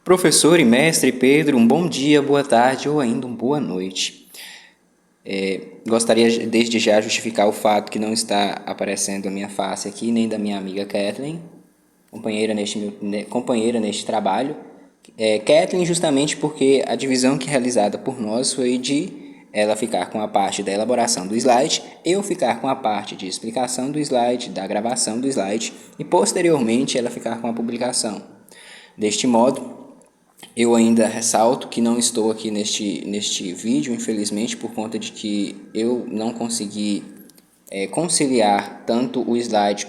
Professor e mestre Pedro, um bom dia, boa tarde ou ainda uma boa noite. Gostaria desde já justificar o fato que não está aparecendo a minha face aqui, nem da minha amiga Kathleen, companheira neste trabalho. Kathleen justamente porque a divisão que é realizada por nós foi de ela ficar com a parte da elaboração do slide, eu ficar com a parte de explicação do slide, da gravação do slide e posteriormente ela ficar com a publicação. Deste modo, eu ainda ressalto que não estou aqui neste vídeo, infelizmente, por conta de que eu não consegui conciliar tanto o slide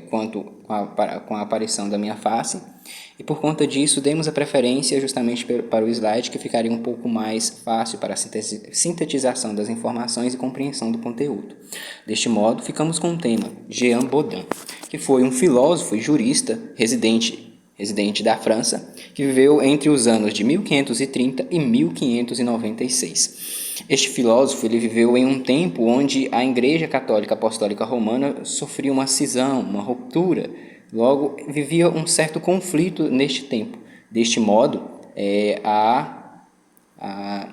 quanto com a aparição da minha face. E por conta disso, demos a preferência justamente para o slide, que ficaria um pouco mais fácil para a sintetização das informações e compreensão do conteúdo. Deste modo, ficamos com o tema Jean Bodin, que foi um filósofo e jurista residente da França, que viveu entre os anos de 1530 e 1596. Este filósofo ele viveu em um tempo onde a Igreja Católica Apostólica Romana sofria uma cisão, uma ruptura, logo vivia um certo conflito neste tempo. Deste modo, a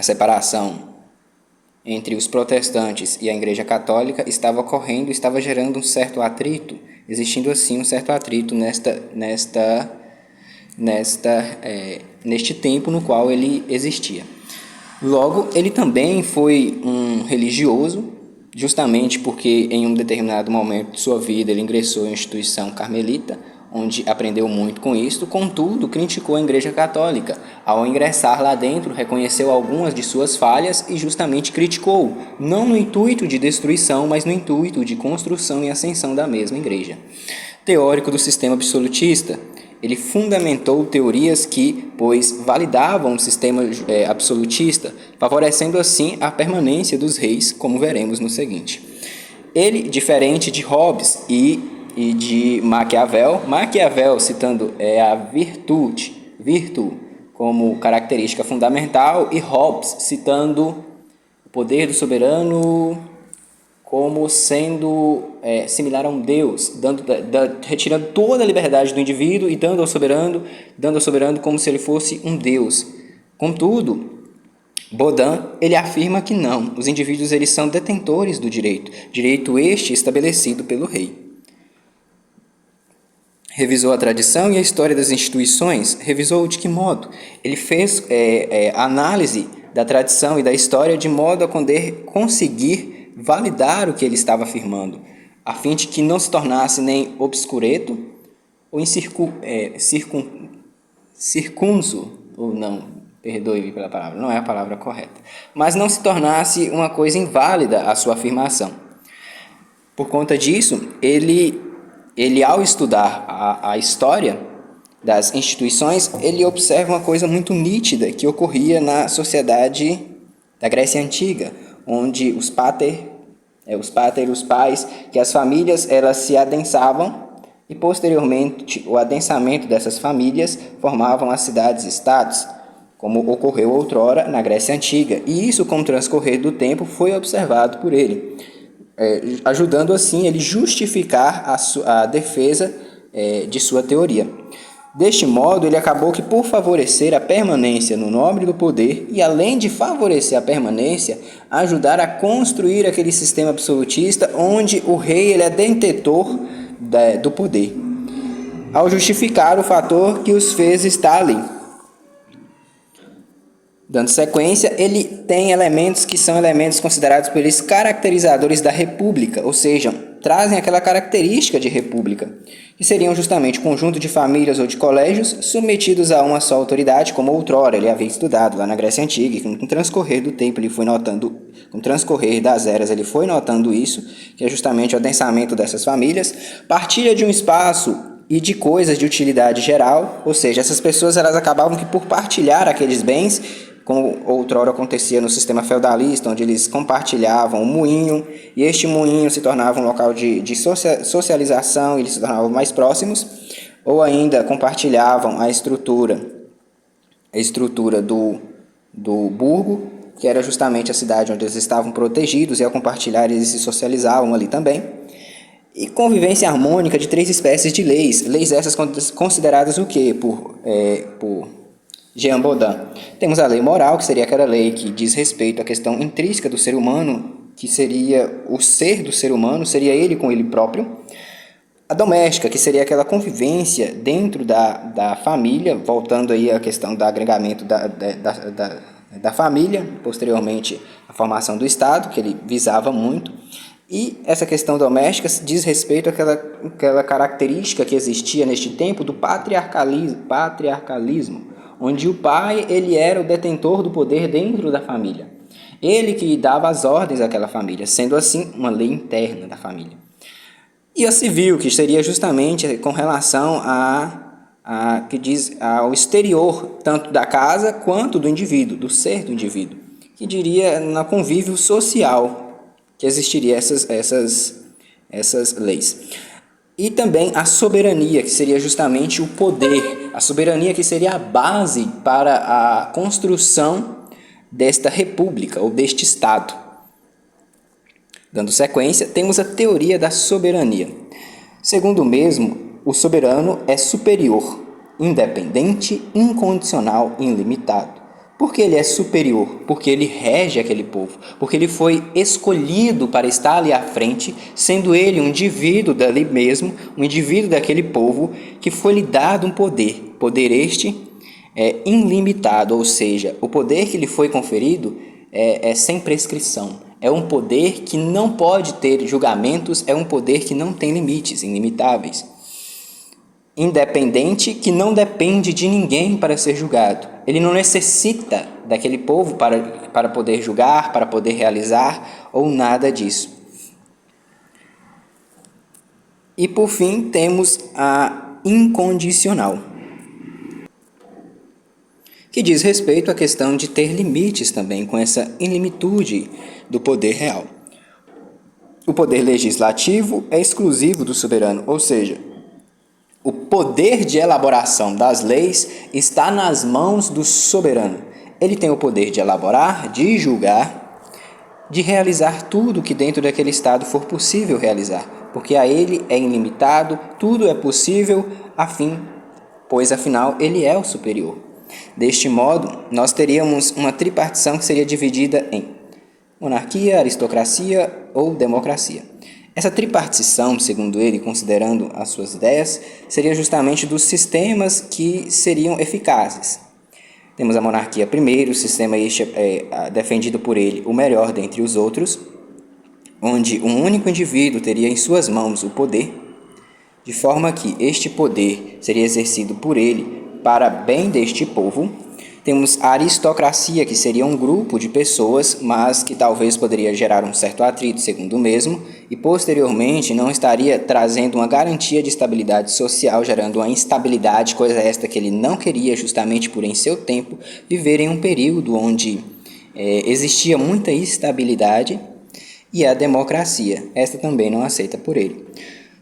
separação entre os protestantes e a Igreja Católica estava ocorrendo, estava gerando um certo atrito, existindo assim um certo atrito neste tempo no qual ele existia. Logo, ele também foi um religioso, justamente porque em um determinado momento de sua vida ele ingressou em uma instituição carmelita, onde aprendeu muito com isso, contudo, criticou a Igreja Católica. Ao ingressar lá dentro, reconheceu algumas de suas falhas e justamente criticou, não no intuito de destruição, mas no intuito de construção e ascensão da mesma Igreja. Teórico do sistema absolutista, ele fundamentou teorias que, pois, validavam o sistema absolutista, favorecendo assim a permanência dos reis, como veremos no seguinte. Ele, diferente de Hobbes e de Maquiavel citando a virtude como característica fundamental, e Hobbes citando o poder do soberano como sendo similar a um Deus, retirando toda a liberdade do indivíduo e dando ao soberano como se ele fosse um Deus. Contudo, Bodin ele afirma que não, os indivíduos eles são detentores do direito este estabelecido pelo rei. Revisou a tradição e a história das instituições. Revisou de que modo? Ele fez análise da tradição e da história de modo a poder conseguir validar o que ele estava afirmando, a fim de que não se tornasse nem obscureto ou circunso, ou não, perdoe-me pela palavra, não é a palavra correta, mas não se tornasse uma coisa inválida a sua afirmação. Por conta disso, ele ao estudar a história das instituições, ele observa uma coisa muito nítida que ocorria na sociedade da Grécia Antiga, onde os pais, que as famílias elas se adensavam e posteriormente o adensamento dessas famílias formavam as cidades-estados, como ocorreu outrora na Grécia Antiga. E isso, com o transcorrer do tempo, foi observado por ele, ajudando assim ele justificar a defesa de sua teoria. Deste modo, ele acabou que por favorecer a permanência no nome do poder e além de favorecer a permanência, ajudar a construir aquele sistema absolutista onde o rei ele é detentor do poder, ao justificar o fator que os fez estar ali. Dando sequência, ele tem elementos que são elementos considerados por eles caracterizadores da república, ou seja, trazem aquela característica de república, que seriam justamente o conjunto de famílias ou de colégios submetidos a uma só autoridade, como outrora ele havia estudado lá na Grécia Antiga, e com o transcorrer do tempo ele foi notando, com o transcorrer das eras ele foi notando isso, que é justamente o adensamento dessas famílias, partilha de um espaço e de coisas de utilidade geral, ou seja, essas pessoas elas acabavam que por partilhar aqueles bens, como outrora acontecia no sistema feudalista, onde eles compartilhavam o moinho, e este moinho se tornava um local de socialização, eles se tornavam mais próximos, ou ainda compartilhavam a estrutura do burgo, que era justamente a cidade onde eles estavam protegidos, e ao compartilhar eles se socializavam ali também. E convivência harmônica de 3 espécies de leis. Leis essas consideradas o quê? Por Jean Baudin. Temos a lei moral, que seria aquela lei que diz respeito à questão intrínseca do ser humano, que seria o ser do ser humano, seria ele com ele próprio. A doméstica, que seria aquela convivência dentro da família, voltando aí à questão do agregamento da família, posteriormente a formação do Estado, que ele visava muito. E essa questão doméstica diz respeito àquela característica que existia neste tempo do patriarcalismo, onde o pai ele era o detentor do poder dentro da família. Ele que dava as ordens àquela família, sendo assim uma lei interna da família. E a civil, que seria justamente com relação que diz ao exterior, tanto da casa quanto do indivíduo, do ser do indivíduo, que diria no convívio social que existiria essas leis. E também a soberania, que seria justamente o poder, a soberania que seria a base para a construção desta república ou deste Estado. Dando sequência, temos a teoria da soberania. Segundo o mesmo, o soberano é superior, independente, incondicional e ilimitado. Por que ele é superior? Porque ele rege aquele povo, porque ele foi escolhido para estar ali à frente, sendo ele um indivíduo dali mesmo, um indivíduo daquele povo, que foi-lhe dado um poder. Poder este é ilimitado, ou seja, o poder que lhe foi conferido é sem prescrição. É um poder que não pode ter julgamentos, é um poder que não tem limites, ilimitáveis. Independente, que não depende de ninguém para ser julgado. Ele não necessita daquele povo para poder julgar, para poder realizar, ou nada disso. E por fim, temos a incondicional, que diz respeito à questão de ter limites também, com essa ilimitude do poder real. O poder legislativo é exclusivo do soberano, ou seja, o poder de elaboração das leis está nas mãos do soberano. Ele tem o poder de elaborar, de julgar, de realizar tudo que dentro daquele estado for possível realizar, porque a ele é ilimitado, tudo é possível, pois afinal ele é o superior. Deste modo, nós teríamos uma tripartição que seria dividida em monarquia, aristocracia ou democracia. Essa tripartição, segundo ele, considerando as suas ideias, seria justamente dos sistemas que seriam eficazes. Temos a monarquia primeiro, o sistema este defendido por ele, o melhor dentre os outros, onde um único indivíduo teria em suas mãos o poder, de forma que este poder seria exercido por ele para bem deste povo. Temos a aristocracia, que seria um grupo de pessoas, mas que talvez poderia gerar um certo atrito, segundo o mesmo, e posteriormente não estaria trazendo uma garantia de estabilidade social, gerando uma instabilidade, coisa esta que ele não queria, justamente por em seu tempo viver em um período onde existia muita instabilidade. E a democracia, esta também não aceita por ele.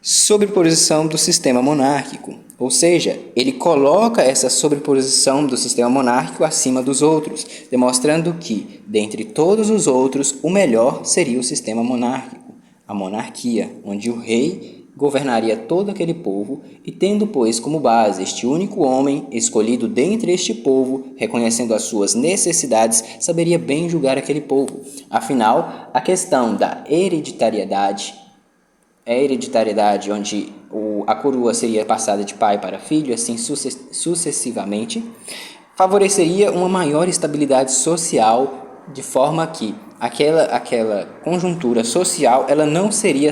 Sobreposição do sistema monárquico, ou seja, ele coloca essa sobreposição do sistema monárquico acima dos outros, demonstrando que, dentre todos os outros, o melhor seria o sistema monárquico, a monarquia, onde o rei governaria todo aquele povo e tendo, pois, como base este único homem escolhido dentre este povo, reconhecendo as suas necessidades, saberia bem julgar aquele povo. Afinal, a questão da hereditariedade, onde a coroa seria passada de pai para filho, assim sucessivamente, favoreceria uma maior estabilidade social, de forma que aquela conjuntura social ela não seria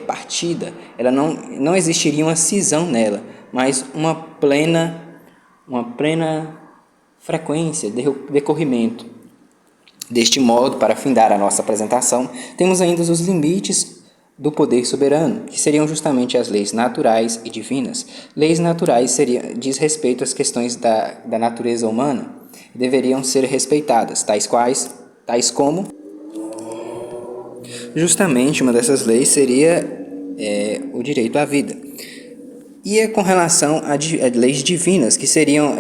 partida, ela não existiria uma cisão nela, mas uma plena frequência, decorrimento. Deste modo, para findar a nossa apresentação, temos ainda os limites do poder soberano, que seriam justamente as leis naturais e divinas. Leis naturais diz respeito às questões da natureza humana e deveriam ser respeitadas, tais como justamente uma dessas leis seria o direito à vida. E é com relação a leis divinas, que seriam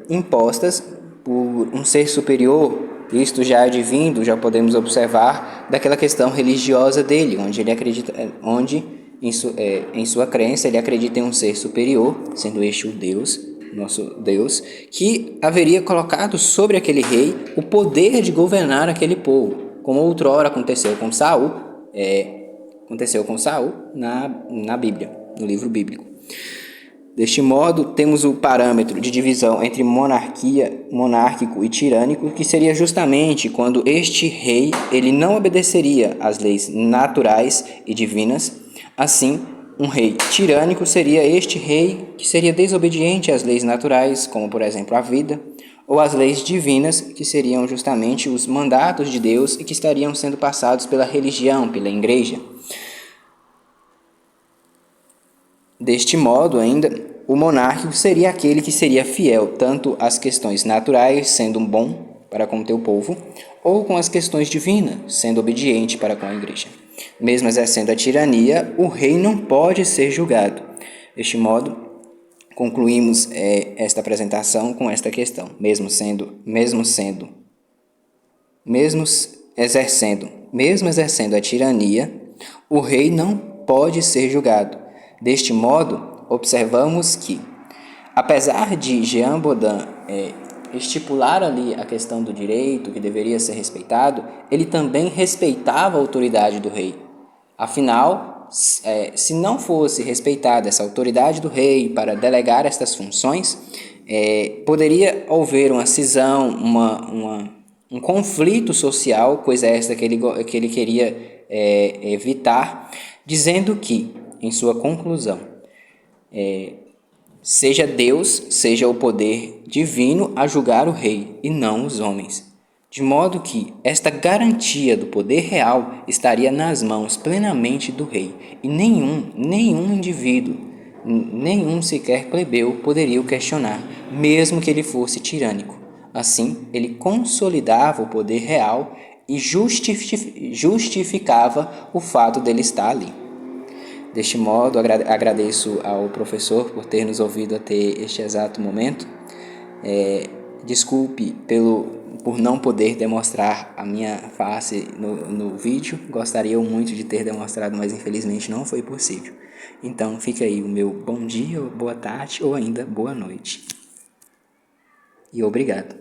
impostas por um ser superior. Isto já advindo, já podemos observar daquela questão religiosa dele, onde em sua crença, ele acredita em um ser superior, sendo este o Deus, nosso Deus, que haveria colocado sobre aquele rei o poder de governar aquele povo, como outrora aconteceu com Saul, na Bíblia, no livro bíblico. Deste modo, temos o parâmetro de divisão entre monárquico e tirânico, que seria justamente quando este rei ele não obedeceria às leis naturais e divinas. Assim, um rei tirânico seria este rei que seria desobediente às leis naturais, como por exemplo a vida, ou às leis divinas, que seriam justamente os mandatos de Deus e que estariam sendo passados pela religião, pela igreja. Deste modo, ainda, o monárquico seria aquele que seria fiel tanto às questões naturais, sendo um bom para com o teu povo, ou com as questões divinas, sendo obediente para com a igreja. Mesmo exercendo a tirania, o rei não pode ser julgado. Deste modo, concluímos esta apresentação com esta questão. Mesmo exercendo a tirania, o rei não pode ser julgado. Deste modo, observamos que, apesar de Jean Bodin estipular ali a questão do direito que deveria ser respeitado, ele também respeitava a autoridade do rei. Afinal, se não fosse respeitada essa autoridade do rei para delegar estas funções, poderia haver uma cisão, um conflito social, coisa esta que ele queria evitar, dizendo que, em sua conclusão, seja Deus, seja o poder divino a julgar o rei e não os homens. De modo que esta garantia do poder real estaria nas mãos plenamente do rei e nenhum indivíduo, nenhum sequer plebeu poderia o questionar, mesmo que ele fosse tirânico. Assim, ele consolidava o poder real e justificava o fato dele estar ali. Deste modo, agradeço ao professor por ter nos ouvido até este exato momento. Desculpe por não poder demonstrar a minha face no vídeo. Gostaria muito de ter demonstrado, mas infelizmente não foi possível. Então, fica aí o meu bom dia, boa tarde ou ainda boa noite. E obrigado.